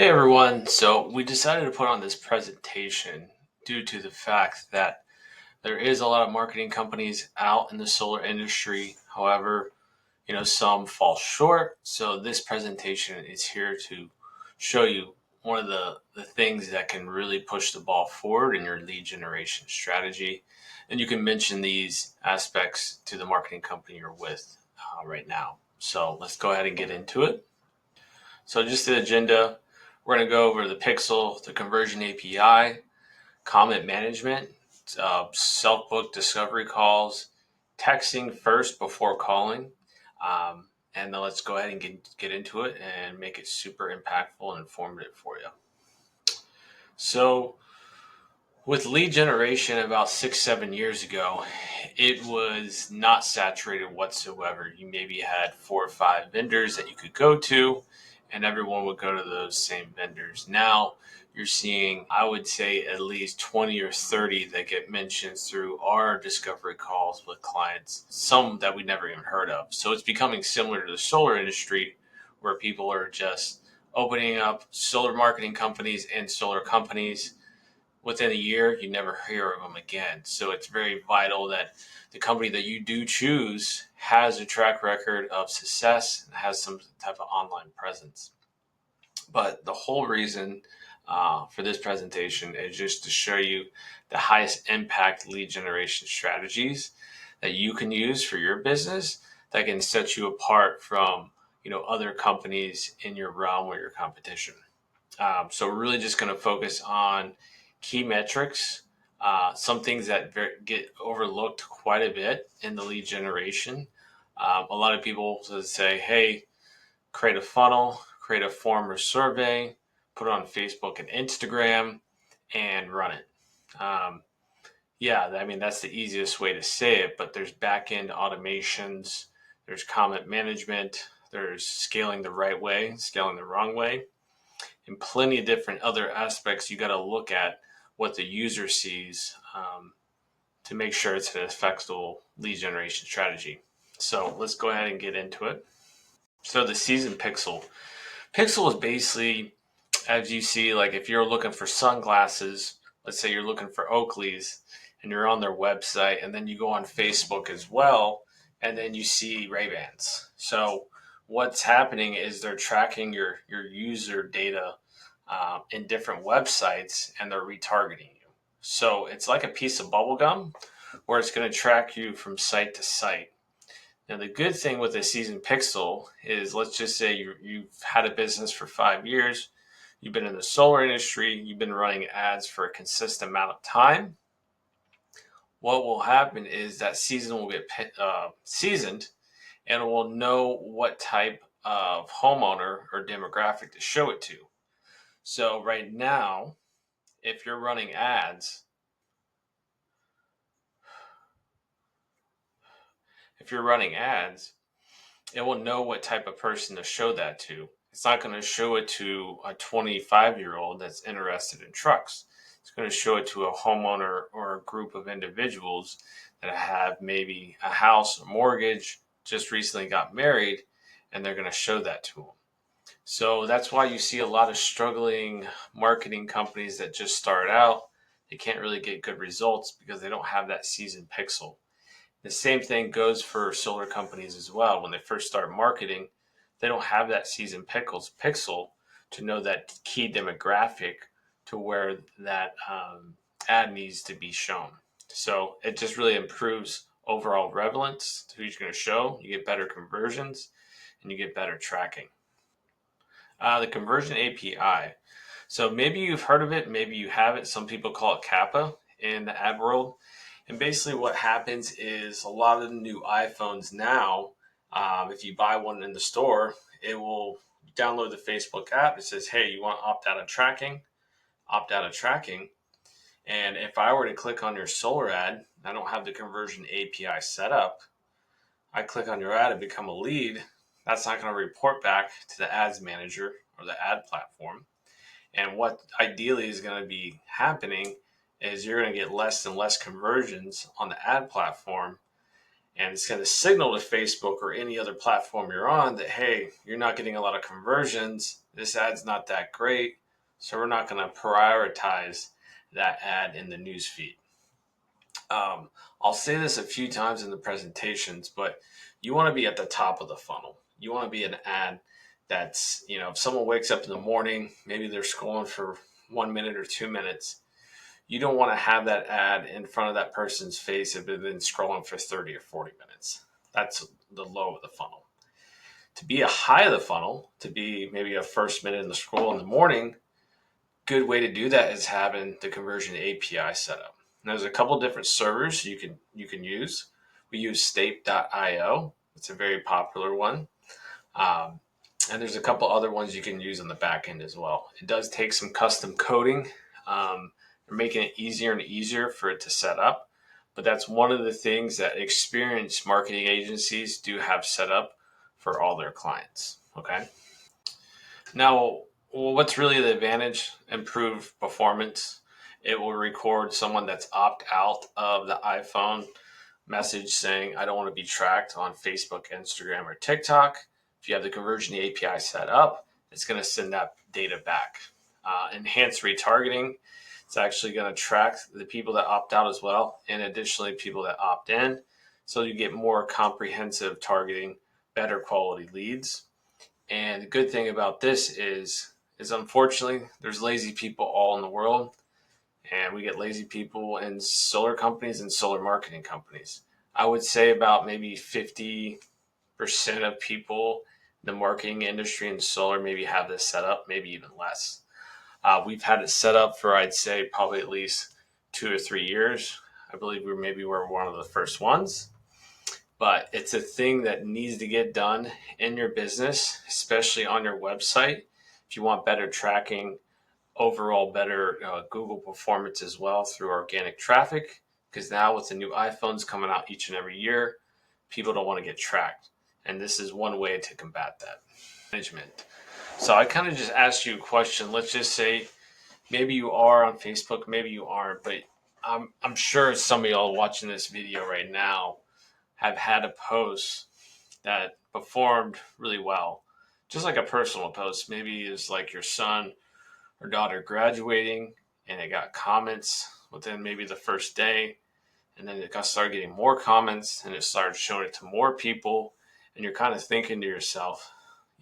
Hey everyone, so we decided to put on this presentation due to the fact that there is a lot of marketing companies out in the solar industry. However, some fall short. So this presentation is here to show you one of the things that can really push the ball forward in your lead generation strategy. And you can mention these aspects to the marketing company you're with right now. So let's go ahead and get into it. So just the agenda, we're going to go over the Pixel, the conversion API, comment management, self-book discovery calls, texting first before calling. And then let's go ahead and get into it and make it super impactful and informative for you. So with lead generation about 6-7 years ago, it was not saturated whatsoever. You maybe had 4 or 5 vendors that you could go to, and everyone would go to those same vendors. Now you're seeing, I would say, at least 20 or 30 that get mentioned through our discovery calls with clients, some that we never even heard of. So it's becoming similar to the solar industry, where people are just opening up solar marketing companies and solar companies. Within a year, you never hear of them again. So it's very vital that the company that you do choose has a track record of success and has some type of online presence. But the whole reason for this presentation is just to show you the highest impact lead generation strategies that you can use for your business that can set you apart from other companies in your realm or your competition. So we're really just going to focus on key metrics, some things that get overlooked quite a bit in the lead generation. A lot of people say, hey, create a funnel, create a form or survey, put it on Facebook and Instagram, and run it. Yeah, I mean, that's the easiest way to say it, but there's back-end automations, there's comment management, there's scaling the right way, scaling the wrong way, and plenty of different other aspects you got to look at what the user sees to make sure it's an effective lead generation strategy. So let's go ahead and get into it. So the season pixel is basically, as you see, like if you're looking for sunglasses, let's say you're looking for Oakley's and you're on their website, and then you go on Facebook as well, and then you see Ray-Bans. So what's happening is they're tracking your user data in different websites, and they're retargeting you. So it's like a piece of bubble gum where it's going to track you from site to site. Now, the good thing with a season pixel is, let's just say you've had a business for 5 years, you've been in the solar industry, you've been running ads for a consistent amount of time. What will happen is that season will get seasoned, and it will know what type of homeowner or demographic to show it to. So right now, if you're running ads, it will know what type of person to show that to. It's not going to show it to a 25-year-old that's interested in trucks. It's going to show it to a homeowner or a group of individuals that have maybe a house, a mortgage, just recently got married, and they're going to show that to them. So that's why you see a lot of struggling marketing companies that just start out. They can't really get good results because they don't have that seasoned pixel. The same thing goes for solar companies as well. When they first start marketing, they don't have that seasoned pixel to know that key demographic to where that ad needs to be shown. So it just really improves overall relevance to who you're going to show. You get better conversions and you get better tracking. The conversion API. So maybe you've heard of it, maybe you haven't. Some people call it CAPA in the ad world. And basically what happens is a lot of the new iPhones now, if you buy one in the store, it will download the Facebook app. It says, hey, you want to opt out of tracking? Opt out of tracking. And if I were to click on your solar ad, I don't have the conversion API set up. I click on your ad and become a lead. That's not going to report back to the ads manager or the ad platform. And what ideally is going to be happening is you're going to get less and less conversions on the ad platform. And it's going to signal to Facebook or any other platform you're on that, hey, you're not getting a lot of conversions. This ad's not that great. So we're not going to prioritize that ad in the news feed. I'll say this a few times in the presentations, but you want to be at the top of the funnel. You want to be an ad that's, if someone wakes up in the morning, maybe they're scrolling for 1 minute or 2 minutes, you don't want to have that ad in front of that person's face if they've been scrolling for 30 or 40 minutes. That's the low of the funnel. To be a high of the funnel, to be maybe a first minute in the scroll in the morning, good way to do that is having the conversion API set up. And there's a couple different servers you can use. We use state.io. It's a very popular one. And there's a couple other ones you can use on the back end as well. It does take some custom coding. They're making it easier and easier for it to set up. But that's one of the things that experienced marketing agencies do have set up for all their clients. Okay. Now, what's really the advantage? Improved performance. It will record someone that's opt out of the iPhone message saying, I don't want to be tracked on Facebook, Instagram, or TikTok. If you have the conversion API set up, it's going to send that data back. Enhanced retargeting. It's actually going to track the people that opt out as well, and additionally people that opt in. So you get more comprehensive targeting, better quality leads. And the good thing about this is unfortunately there's lazy people all in the world, and we get lazy people in solar companies and solar marketing companies. I would say about maybe 50% of people in the marketing industry and solar maybe have this set up, maybe even less. We've had it set up for, I'd say, probably at least 2 or 3 years. I believe we're one of the first ones. But it's a thing that needs to get done in your business, especially on your website. If you want better tracking, overall better Google performance as well through organic traffic, because now with the new iPhones coming out each and every year, people don't want to get tracked. And this is one way to combat that. Management. So I kind of just asked you a question. Let's just say maybe you are on Facebook, maybe you aren't, but I'm sure some of y'all watching this video right now have had a post that performed really well. Just like a personal post, maybe it's like your son or daughter graduating and it got comments within maybe the first day, and then it started getting more comments and it started showing it to more people, and you're kind of thinking to yourself,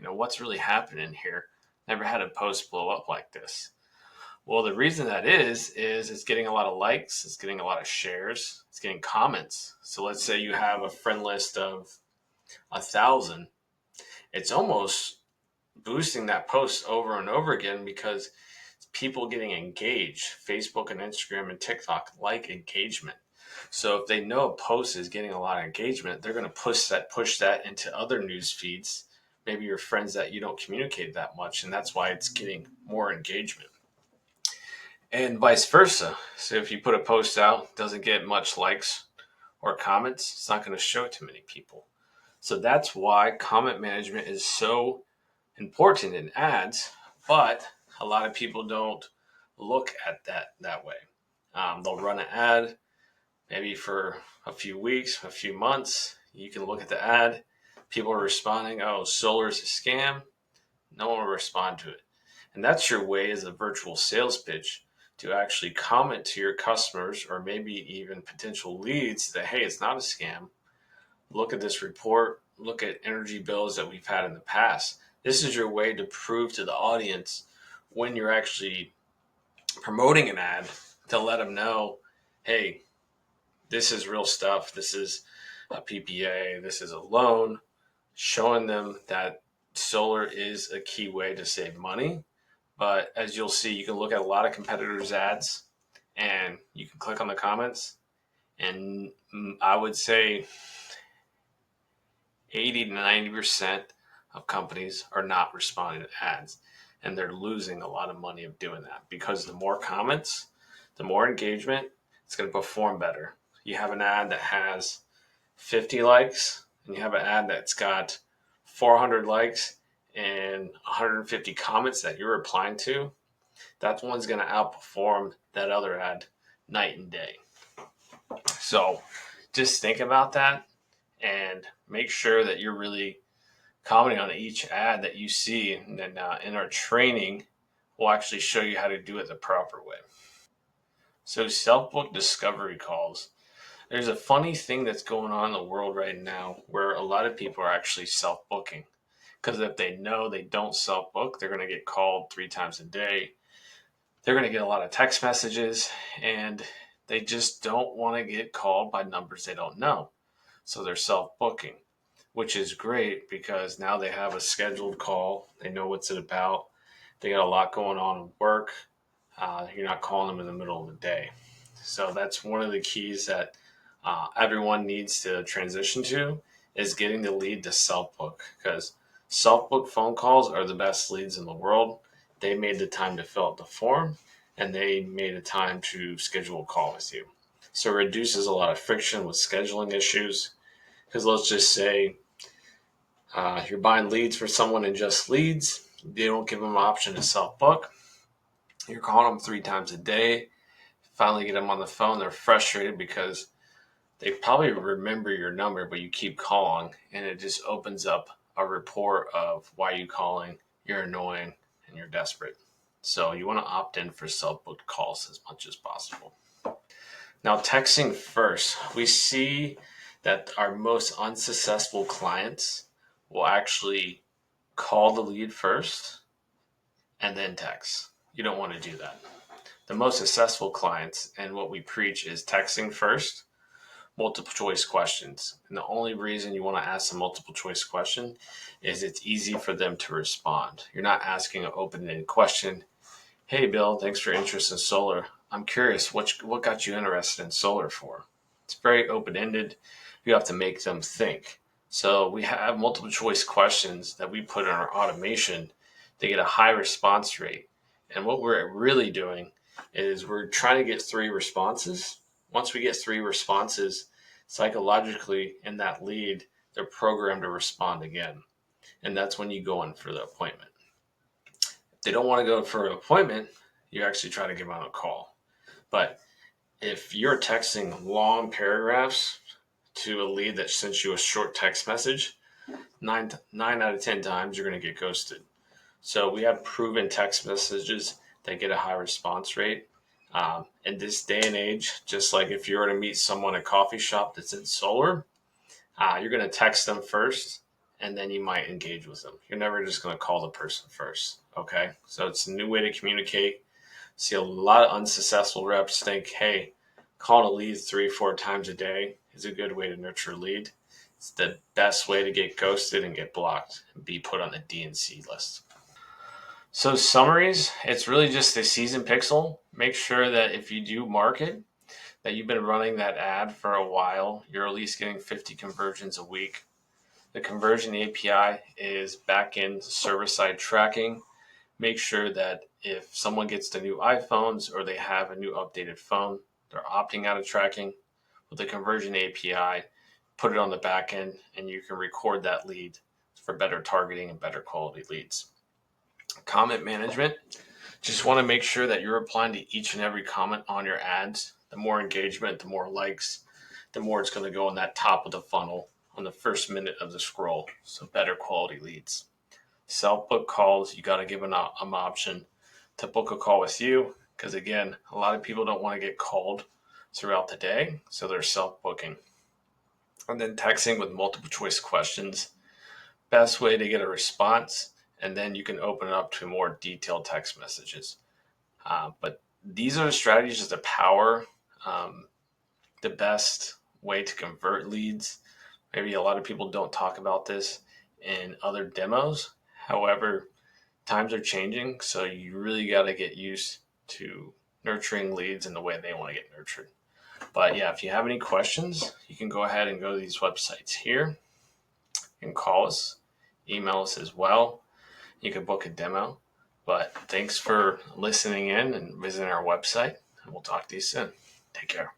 what's really happening here? Never had a post blow up like this. Well, the reason that is it's getting a lot of likes, it's getting a lot of shares, it's getting comments. So let's say you have a friend list of 1,000. It's almost boosting that post over and over again because it's people getting engaged. Facebook and Instagram and TikTok like engagement. So if they know a post is getting a lot of engagement, they're going to push that into other news feeds, maybe your friends that you don't communicate that much, and that's why it's getting more engagement. And vice versa. So if you put a post out, doesn't get much likes or comments, it's not going to show it to many people. So that's why comment management is so important in ads, but a lot of people don't look at that way. They'll run an ad maybe for a few weeks, a few months. You can look at the ad. People are responding, oh, solar is a scam. No one will respond to it. And that's your way as a virtual sales pitch to actually comment to your customers or maybe even potential leads that, hey, it's not a scam. Look at this report. Look at energy bills that we've had in the past. This is your way to prove to the audience when you're actually promoting an ad to let them know, hey, this is real stuff. This is a PPA. This is a loan. Showing them that solar is a key way to save money. But as you'll see, you can look at a lot of competitors' ads and you can click on the comments. And I would say 80 to 90% of companies are not responding to ads. And they're losing a lot of money of doing that because the more comments, the more engagement, it's going to perform better. You have an ad that has 50 likes and you have an ad that's got 400 likes and 150 comments that you're replying to, that one's going to outperform that other ad night and day. So just think about that. and make sure that you're really commenting on each ad that you see. And then in our training, we'll actually show you how to do it the proper way. So self-book discovery calls. There's a funny thing that's going on in the world right now where a lot of people are actually self-booking. Because if they know they don't self-book, they're going to get called 3 times a day. They're going to get a lot of text messages, and they just don't want to get called by numbers they don't know. So they're self-booking, which is great because now they have a scheduled call. They know what's it about. They got a lot going on at work. You're not calling them in the middle of the day. So that's one of the keys that everyone needs to transition to is getting the lead to self-book, because self-book phone calls are the best leads in the world. They made the time to fill out the form, and they made a time to schedule a call with you. So it reduces a lot of friction with scheduling issues. Because let's just say you're buying leads for someone in just leads. They don't give them an option to self-book. You're calling them 3 times a day. Finally get them on the phone. They're frustrated because they probably remember your number, but you keep calling, and it just opens up a report of why you calling, you're annoying, and you're desperate. So you want to opt in for self-booked calls as much as possible. Now, texting first. We see that our most unsuccessful clients will actually call the lead first and then text. You don't want to do that. The most successful clients, and what we preach, is texting first, multiple choice questions. And the only reason you want to ask a multiple choice question is it's easy for them to respond. You're not asking an open-ended question. Hey, Bill, thanks for your interest in solar. I'm curious, what got you interested in solar for? It's very open-ended. You have to make them think. So we have multiple choice questions that we put in our automation to get a high response rate. And what we're really doing is we're trying to get 3 responses. Once we get 3 responses, psychologically in that lead, they're programmed to respond again. And that's when you go in for the appointment. If they don't want to go for an appointment, you actually try to give them a call. But if you're texting long paragraphs to a lead that sent you a short text message, 9 out of 10 times you're going to get ghosted. So we have proven text messages that get a high response rate. In this day and age, just like if you were to meet someone at a coffee shop that's in solar, you're going to text them first, and then you might engage with them. You're never just going to call the person first. Okay, so it's a new way to communicate. See a lot of unsuccessful reps think, hey, calling a lead 3-4 times a day is a good way to nurture a lead. It's the best way to get ghosted and get blocked and be put on the DNC list. So summaries, it's really just a season pixel. Make sure that if you do market, that you've been running that ad for a while, you're at least getting 50 conversions a week. The conversion API is back-end server-side tracking. Make sure that if someone gets the new iPhones or they have a new updated phone, they're opting out of tracking. With the conversion API, put it on the back end, and you can record that lead for better targeting and better quality leads. Comment management. Just want to make sure that you're replying to each and every comment on your ads. The more engagement, the more likes, the more it's going to go on that top of the funnel on the first minute of the scroll. So better quality leads. Self-book calls, you got to give an option to book a call with you, because again, a lot of people don't want to get called throughout the day, so they're self-booking. And then texting with multiple choice questions, best way to get a response, and then you can open it up to more detailed text messages. But these are the strategies that power the best way to convert leads. Maybe a lot of people don't talk about this in other demos. However, times are changing, so you really got to get used to nurturing leads in the way they want to get nurtured. But yeah, if you have any questions, you can go ahead and go to these websites here. You can call us, email us as well. You can book a demo. But thanks for listening in and visiting our website, and we'll talk to you soon. Take care.